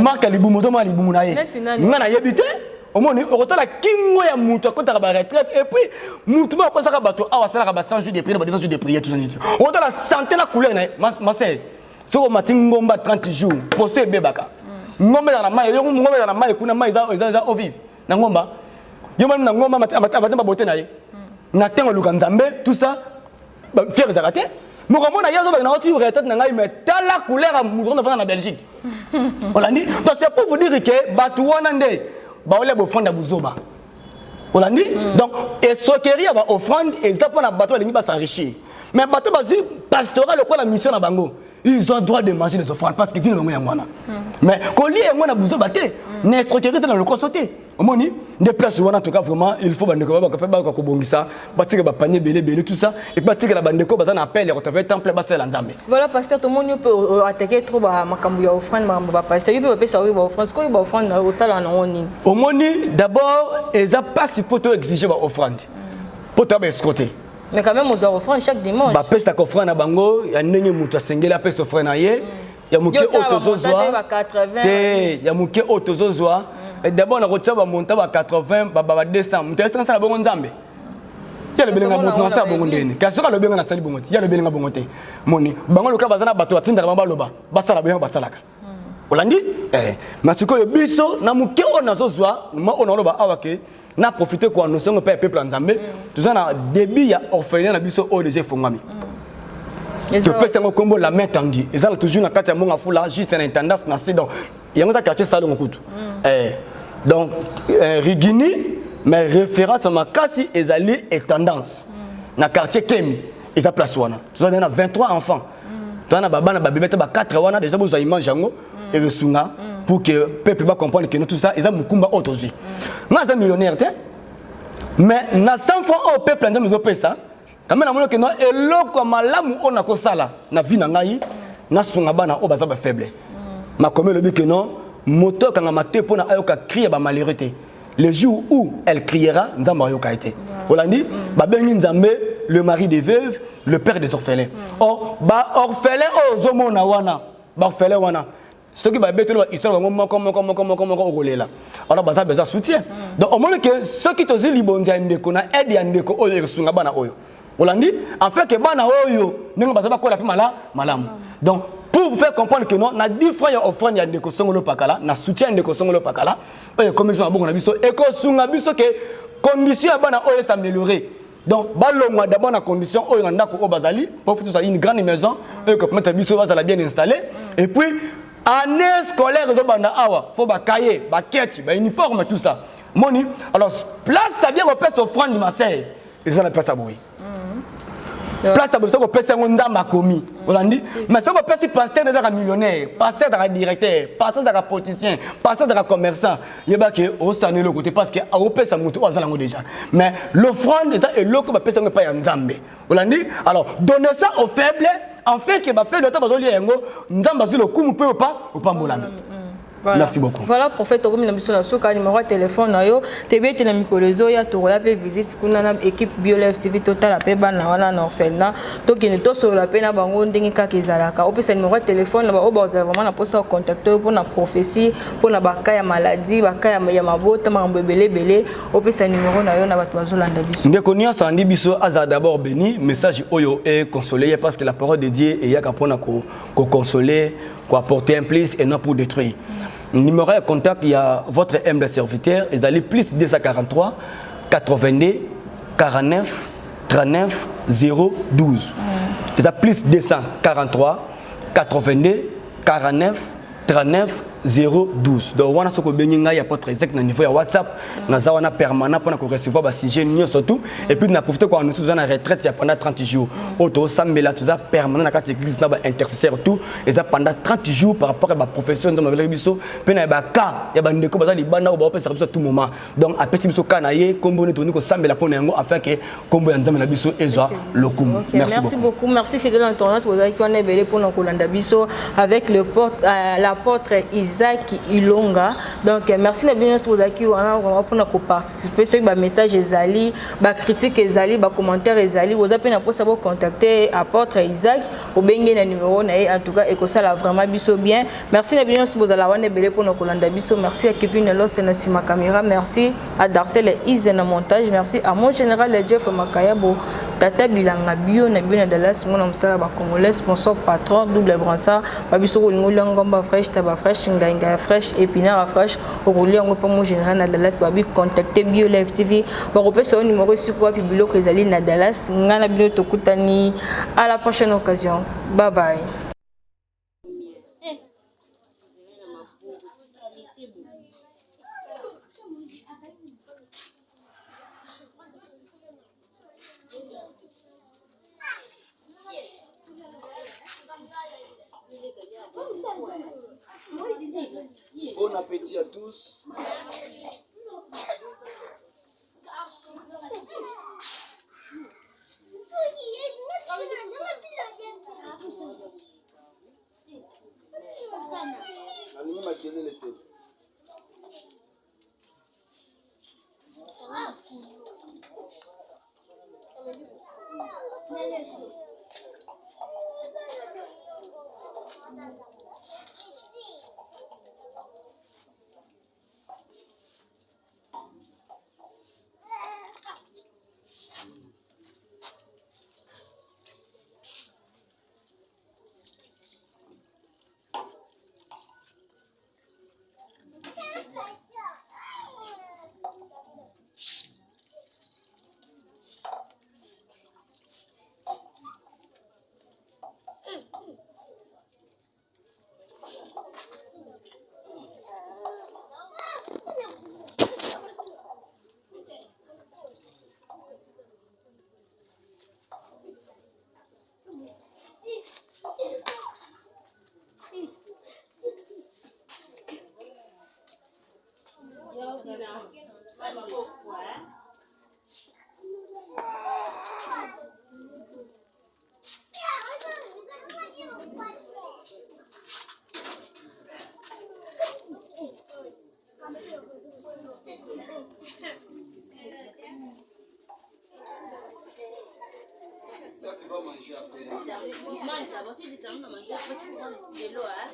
Marc alibumu to ma alibumu na ye. Ngana yebite. Au moins on retala kingo ya mutu ko ta ba retraite et puis mutu ma ko saka bato awa sala ba 100 jours de prière ba 200 jours de prière tout ça. On retala santé na couleur na ma sœur. Soko matingomba 30 jours posé bebaka. Ngombe na mai yo ngombe na mai kuna mai za au vivre. Na ngomba. Yo même na ngomba matamba boté na ye. Na tengo luka Nzambe tout ça. Faire zakate. Mon comment yazo ba na hoti retraite na ngai mais tala couleur à moudron en Belgique. Olandi donc c'est pour vous dire que batu wana nde ba ole bo fonda buzoba. Olandi donc et sokeria ba offrande et ça pour na bateau lingi ba s'enrichir. Mais bateau ba pastoral quoi la mission na bango. Ils ont droit de manger les offrandes parce qu'ils viennent au moins. Mais quand li et moi na buzoba te, na sokeria dans le consoté. Omoni des places en tout cas vraiment il faut bandeko ba kapeba ko bongisa batika ba panier belé tout ça et batika la bandeko ba na appel retrouver temple ba sel nzambe. Voilà pasteur tout le monde peut attaquer trop ba makambu ya offrande ba pasteur il peut ça ba offrande ko ba offrande au sala na oni. Omoni d'abord ils a pas supposé exiger ba offrande. Pour ta escorter. Mais quand même aux offrandes chaque dimanche. Ba pesa ko offrande na bango ya ndenge mutu asengela pesa offrande na ye ya muke otozozwa. Te ya muke otozozwa. Et d'abord, on a monté à 80, à 200. On a ça bon nzambe. Il y a le belinga bon ça bon ndene. Kasi ka le belinga na sali bon il y a le belinga bon te. Moni, bango le ka bazana bato atinda ba loba. Basala belinga basalaka. Olandi masiko yo biso na muke on azozwa, ma on loba awake na profiter ko notion peuple nzambe. Tout ça na débit ya orphelin na biso o déjà fongami. Tu peux se combo la main tendue. Ils ont toujours na kati ya monga fula juste une tendance na c'est donc il y a un quartier salon kutu. Donc Rigini mais référence à ma kasi ezali et tendance na quartier Kemi ils a place wana. Tu as 23 enfants. Tu as baba na bébé ba 4 wana déjà vous avez mangé ngo et le sunga pour que peuple va comprendre que tout ça ils ont mukumba autozi. Moi un millionnaire mais na 100 francs au peuple nzambe zo pesa. Quand même na que non eloko malamu ona ko sala na vie na ngai na sunga bana o baza ba faible. Ma comme le dit que non moto quand maté pour na ayoka crier ba malheureté. Le jour où elle criera nzamba ayoka été. Olandi ba bengi nzambe le mari des veuves, le père des orphelins. Oh ba orphelin o zomona wana, ba orphelin wana. Ceux qui va betelo histoire comment là. Alors baza besoin soutien. Donc au moins que ceux qui te libonza ndeko na aide ya ndeko oyo sunga bana oyo. Olandi en fait que bana oyo ninga baza ba kola pe malamu. Donc pour vous faire comprendre que non, na 10 francs ya offrande ya ndeko songolo pakala, na soutien ndeko songolo pakala, et comme ils sont bon na biso et ko sunga biso que condition ya bana oyo s'améliorer. Donc balongwa d'abord na condition oyo na ndako o bazali, pour faire une grande maison et que mettre biso bazala bien installé et puis année scolaire zo banda awa, faut ba cahier, ba ketch, ba uniforme tout ça. Moni, alors place ça bien repère offrande de Marseille. Et ça na place à bruit. Place à besoin de passer un ndamba commis. Olandi, mais ça va passer pasteur dans millionnaire, pasteur dans directeur, pasteur dans politicien, pasteur dans commerçant. Il y a que au sané le côté parce que au pèse ça monte au zalango déjà. Mais l'offrande ça et l'autre va passer un pas nzambe. Olandi, alors donnez ça aux faibles, en fait que va faire le temps bazoli yango nzamba sur le coup peut pas ou pas mbolana. Voilà. Merci beaucoup. Voilà, prophète Ogomi na biso na soka numéro de téléphone na yo tebete na mikolezo ya toroya pe visite kuna na équipe BioLife TV total la pe bana wana na orphelin to kene to so la pe na bango ndenge kaka ezalaka opesa numéro de téléphone na ba obaza vraiment na posa contacter pour na prophétie pour na baka ya maladie baka ya mabota mambo belé opesa numéro na yo na bato bazolanda biso ndeko nyonso andi biso aza d'abord béni message oyo est consolé parce que la parole de Dieu est yaka pona ko consoler pour apporter un plus et non pour détruire. Numéro de contact, il y a votre humble serviteur, ils allaient plus 243 82 49 39 012. Ils ont plus 243 82 49 39 012. Donc on a ce que benga ya pas très exact na niveau ya WhatsApp na za wana permanent pour na recevoir ba sujet nyo surtout et puis na profiter quoi nous sommes en retraite il y a pendant 30 jours auto sambela tout ça permanent na carte église na ba intercesseur tout et ça pendant 30 jours par rapport à ba profession de ma biso pe na ba cas ya ba ndeko ba libanda ba opesa biso tout moment donc apesi biso kana ye kombo ne toni ko sambela pour nango afin que kombo ya nzambe na biso ezwa lokumu. Merci beaucoup. Merci fidèle internaute vous avez qu'on est belé pour nos kolanda biso avec le l'apôtre Isaac Ilonga. Donc merci la bienvenue sur Zaki on pour participer sur ba message ezali, ba critique ezali, ba commentaire ezali, vous avez na pour savoir contacter apôtre Isaac au bengi na numéro na en tout cas et que ça la vraiment biso bien. Merci la bienvenue sur la wane belé pour nos kolanda biso. Merci à Kevin Los na sima caméra, merci à Darcel Ize na montage, merci à mon général Jeff Makayabo Tata Bilanga bio na Dallas mon amsala ba congolais sponsor patron double brassard ba biso ko lingo ngomba fresh taba fresh ngainga fresh épinard fresh au rouler ngo pa mon général na Dallas ba bi contacter Bio Live TV ba ko pesa numéro siko puis biloko ezali na Dallas ngana bino tokutani à la prochaine occasion. Bye bye. Bon appétit à tous. Toi, tu vas manger après. Mange d'abord, si tu termines de manger, après tu prends de l'eau, hein.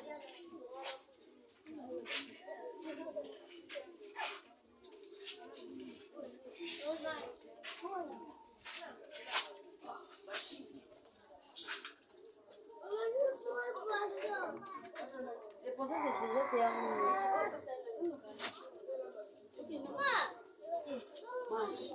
Les poissons, c'est déjà terminé. Mange.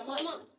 Maman.